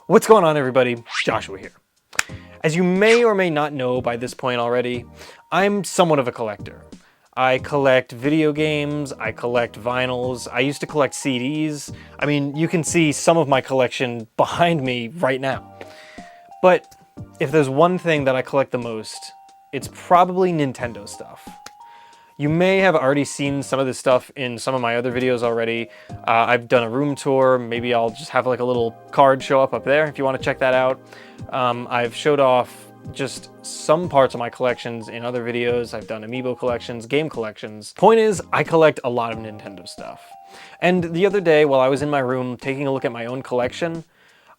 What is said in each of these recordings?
What's going on, everybody? Joshua here. As you may or may not know by this point already, I'm somewhat of a collector. I collect video games, I collect vinyls, I used to collect CDs. I mean, you can see some of my collection behind me right now. But if there's one thing that I collect the most, it's probably Nintendo stuff. You may have already seen some of this stuff in some of my other videos already. I've done a room tour. Maybe I'll just have like a little card show up there if you want to check that out. I've showed off just some parts of my collections in other videos. I've done amiibo collections, game collections. Point is, I collect a lot of Nintendo stuff. And the other day, while I was in my room taking a look at my own collection,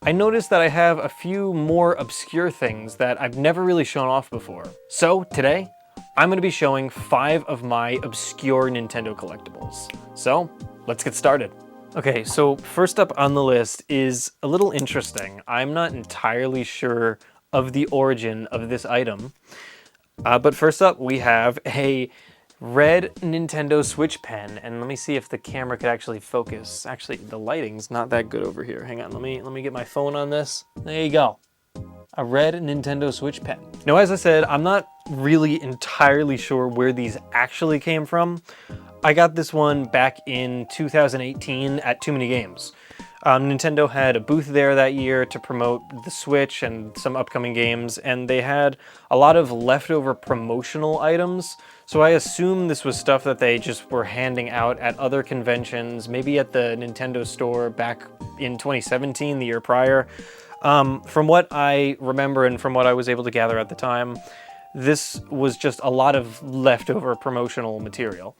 I noticed that I have a few more obscure things that I've never really shown off before. So today, I'm going to be showing 5 of my obscure Nintendo collectibles. So, let's get started. Okay, so first up on the list is a little interesting. I'm not entirely sure of the origin of this item. But first up, we have a red Nintendo Switch pen. And let me see if the camera could actually focus. Actually, the lighting's not that good over here. Hang on, let me get my phone on this. There you go. A red Nintendo Switch pen. Now, as I said, I'm not really entirely sure where these actually came from. I got this one back in 2018 at Too Many Games. Nintendo had a booth there that year to promote the Switch and some upcoming games, and they had a lot of leftover promotional items. So I assume this was stuff that they just were handing out at other conventions, maybe at the Nintendo store back in 2017, the year prior. From what I remember and from what I was able to gather at the time, this was just a lot of leftover promotional material.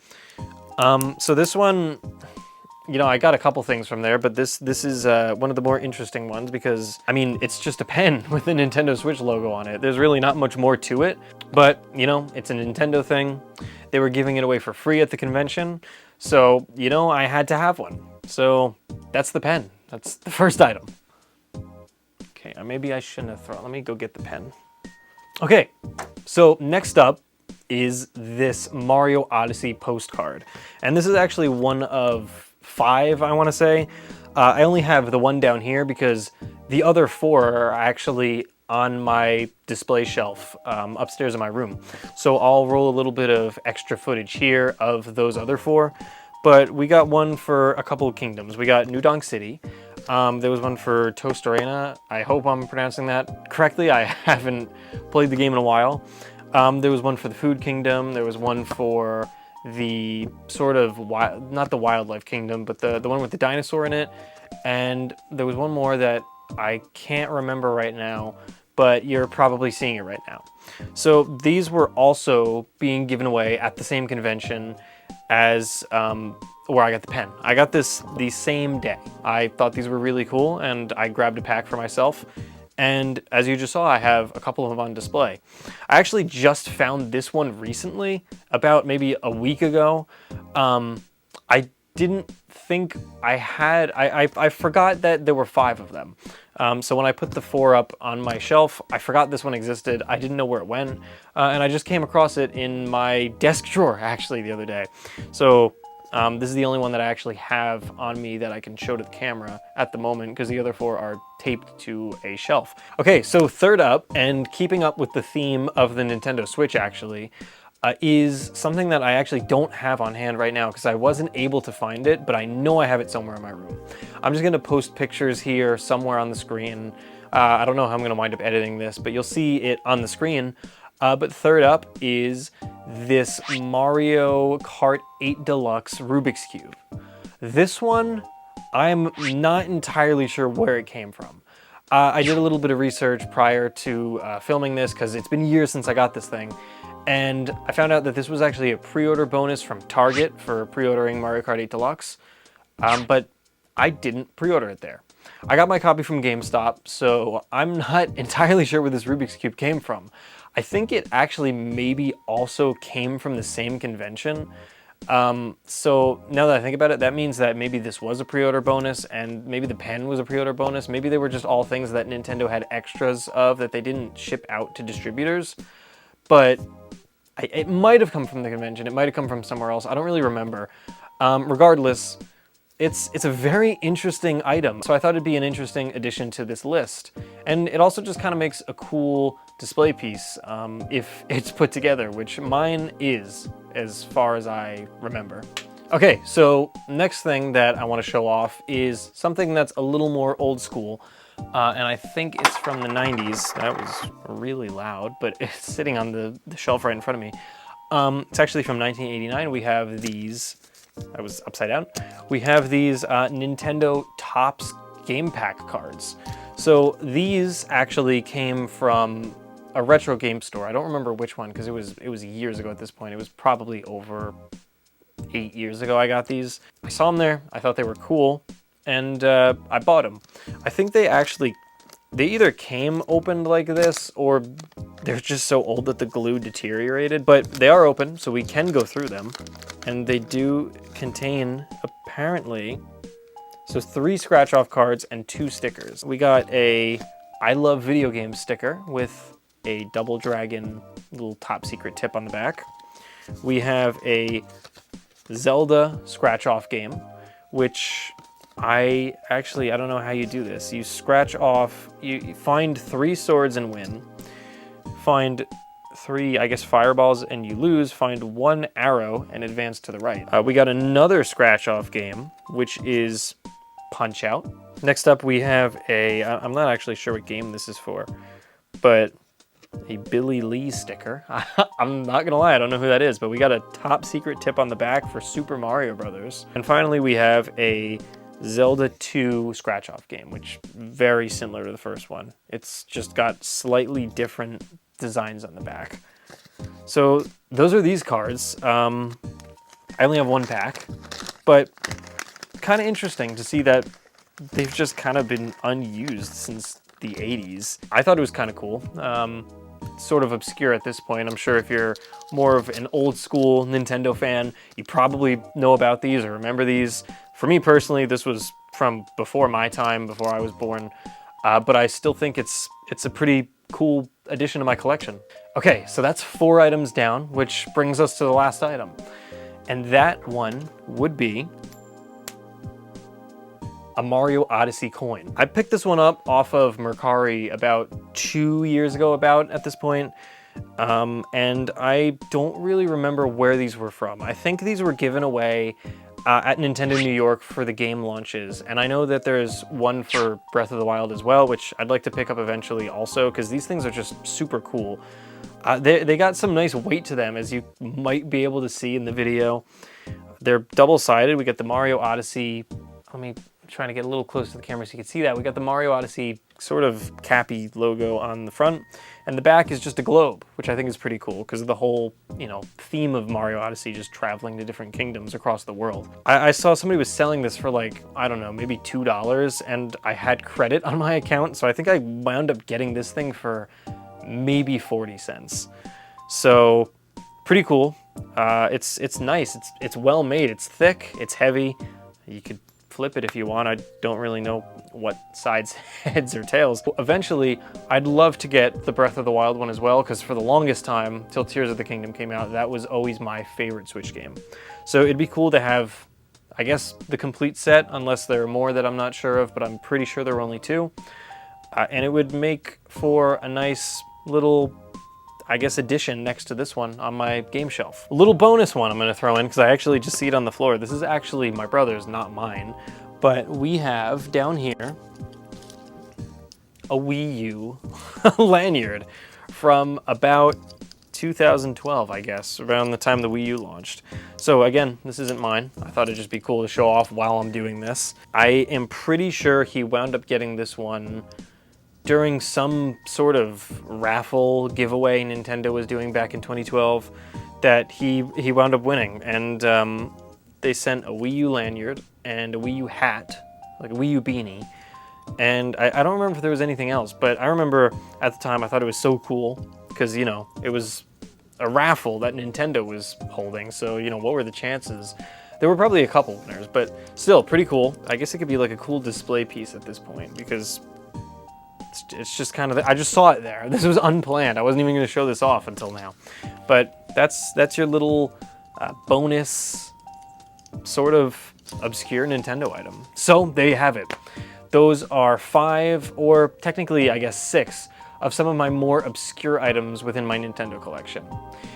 So this one, you know, I got a couple things from there, but this is one of the more interesting ones because, I mean, it's just a pen with the Nintendo Switch logo on it. There's really not much more to it, but, you know, it's a Nintendo thing. They were giving it away for free at the convention, so, you know, I had to have one. So that's the pen. That's the first item. Okay, maybe I shouldn't have thrown. Let me go get the pen. Okay, so next up is this Mario Odyssey postcard. And this is actually one of 5, I want to say. I only have the one down here because the other 4 are actually on my display shelf upstairs in my room. So I'll roll a little bit of extra footage here of those other 4. But we got one for a couple of kingdoms. We got New Donk City. There was one for Tostarena. I hope I'm pronouncing that correctly. I haven't played the game in a while. There was one for the Food Kingdom. There was one for the sort of, not the Wildlife Kingdom, but the one with the dinosaur in it. And there was one more that I can't remember right now, but you're probably seeing it right now. So these were also being given away at the same convention as where I got the pen. I got this the same day. I thought these were really cool and I grabbed a pack for myself. And as you just saw, I have a couple of them on display. I actually just found this one recently, about maybe a week ago. I didn't think I had, I forgot that there were 5 of them. So when I put the 4 up on my shelf, I forgot this one existed. I didn't know where it went. And I just came across it in my desk drawer actually the other day. So this is the only one that I actually have on me that I can show to the camera at the moment because the other 4 are taped to a shelf. Okay, so third up, and keeping up with the theme of the Nintendo Switch actually, is something that I actually don't have on hand right now because I wasn't able to find it, but I know I have it somewhere in my room. I'm just gonna post pictures here somewhere on the screen. I don't know how I'm gonna wind up editing this, but you'll see it on the screen. But third up is this Mario Kart 8 Deluxe Rubik's Cube. This one, I'm not entirely sure where it came from. I did a little bit of research prior to filming this because it's been years since I got this thing. And I found out that this was actually a pre-order bonus from Target for pre-ordering Mario Kart 8 Deluxe. But I didn't pre-order it there. I got my copy from GameStop, so I'm not entirely sure where this Rubik's Cube came from. I think it actually maybe also came from the same convention. So now that I think about it, that means that maybe this was a pre-order bonus and maybe the pen was a pre-order bonus. Maybe they were just all things that Nintendo had extras of that they didn't ship out to distributors. But it might have come from the convention. It might have come from somewhere else. I don't really remember. Regardless, it's a very interesting item. So I thought it'd be an interesting addition to this list. And it also just kind of makes a cool display piece if it's put together, which mine is, as far as I remember. Okay, so next thing that I want to show off is something that's a little more old school. And I think it's from the 90s. That was really loud, but it's sitting on the shelf right in front of me. It's actually from 1989. We have these, that was upside down. We have these Nintendo Topps Game Pack cards. So these actually came from a retro game store. I don't remember which one because it was years ago at this point. It was probably over 8 years ago I got these. I saw them there. I thought they were cool. And I bought them. I think they either came opened like this or they're just so old that the glue deteriorated, but they are open, so we can go through them. And they do contain, apparently, so 3 scratch-off cards and 2 stickers. We got a I Love Video Games sticker with a Double Dragon little top secret tip on the back. We have a Zelda scratch-off game, which I don't know how you do this. You scratch off, you find 3 swords and win, find 3, I guess, fireballs and you lose, find 1 arrow and advance to the right. We got another scratch off game, which is Punch Out. Next up we have I'm not actually sure what game this is for, but a Billy Lee sticker. I'm not gonna lie, I don't know who that is, but we got a top secret tip on the back for Super Mario Brothers. And finally we have a Zelda 2 scratch-off game, which very similar to the first one. It's just got slightly different designs on the back. So those are these cards. I only have 1 pack, but kind of interesting to see that they've just kind of been unused since the 80s. I thought it was kind of cool. Sort of obscure at this point. I'm sure if you're more of an old school Nintendo fan, you probably know about these or remember these. For me personally, this was from before my time, before I was born, but I still think it's a pretty cool addition to my collection. Okay, so that's 4 items down, which brings us to the last item. And that one would be a Mario Odyssey coin. I picked this one up off of Mercari about 2 years ago at this point. And I don't really remember where these were from. I think these were given away at Nintendo New York for the game launches. And I know that there's one for Breath of the Wild as well, which I'd like to pick up eventually also, because these things are just super cool. They got some nice weight to them, as you might be able to see in the video. They're double-sided. We got the Mario Odyssey. Let me try to get a little close to the camera so you can see that. We got the Mario Odyssey sort of cappy logo on the front, and the back is just a globe, which I think is pretty cool because of the whole, theme of Mario Odyssey, just traveling to different kingdoms across the world. I saw somebody was selling this for like, I don't know, maybe $2, and I had credit on my account, so I think I wound up getting this thing for maybe 40 cents. So pretty cool. It's nice. It's well made. It's thick. It's heavy. You could flip it if you want. I don't really know what side's heads or tails. Eventually, I'd love to get the Breath of the Wild one as well, because for the longest time, till Tears of the Kingdom came out, that was always my favorite Switch game. So it'd be cool to have, I guess, the complete set, unless there are more that I'm not sure of, but I'm pretty sure there were only 2. And it would make for a nice little, I guess, addition next to this one on my game shelf. A little bonus one I'm gonna throw in, because I actually just see it on the floor. This is actually my brother's, not mine. But we have down here a Wii U lanyard from about 2012, I guess, around the time the Wii U launched. So again, this isn't mine. I thought it'd just be cool to show off while I'm doing this. I am pretty sure he wound up getting this one during some sort of raffle giveaway Nintendo was doing back in 2012 that he wound up winning. And they sent a Wii U lanyard and a Wii U hat, like a Wii U beanie. And I don't remember if there was anything else, but I remember at the time I thought it was so cool because, it was a raffle that Nintendo was holding. So, what were the chances? There were probably a couple winners, but still pretty cool. I guess it could be like a cool display piece at this point because it's just kind of, I just saw it there. This was unplanned. I wasn't even going to show this off until now. But that's your little bonus sort of obscure Nintendo item. So there you have it. Those are 5, or technically I guess 6, of some of my more obscure items within my Nintendo collection.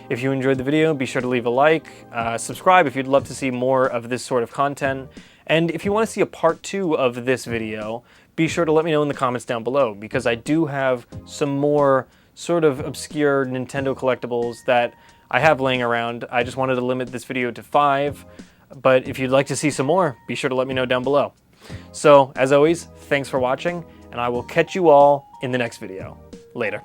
If you enjoyed the video, be sure to leave a like, subscribe if you'd love to see more of this sort of content, and if you want to see a part 2 of this video, be sure to let me know in the comments down below, because I do have some more sort of obscure Nintendo collectibles that I have laying around. I just wanted to limit this video to 5, but if you'd like to see some more, be sure to let me know down below. So, as always, thanks for watching, and I will catch you all in the next video. Later.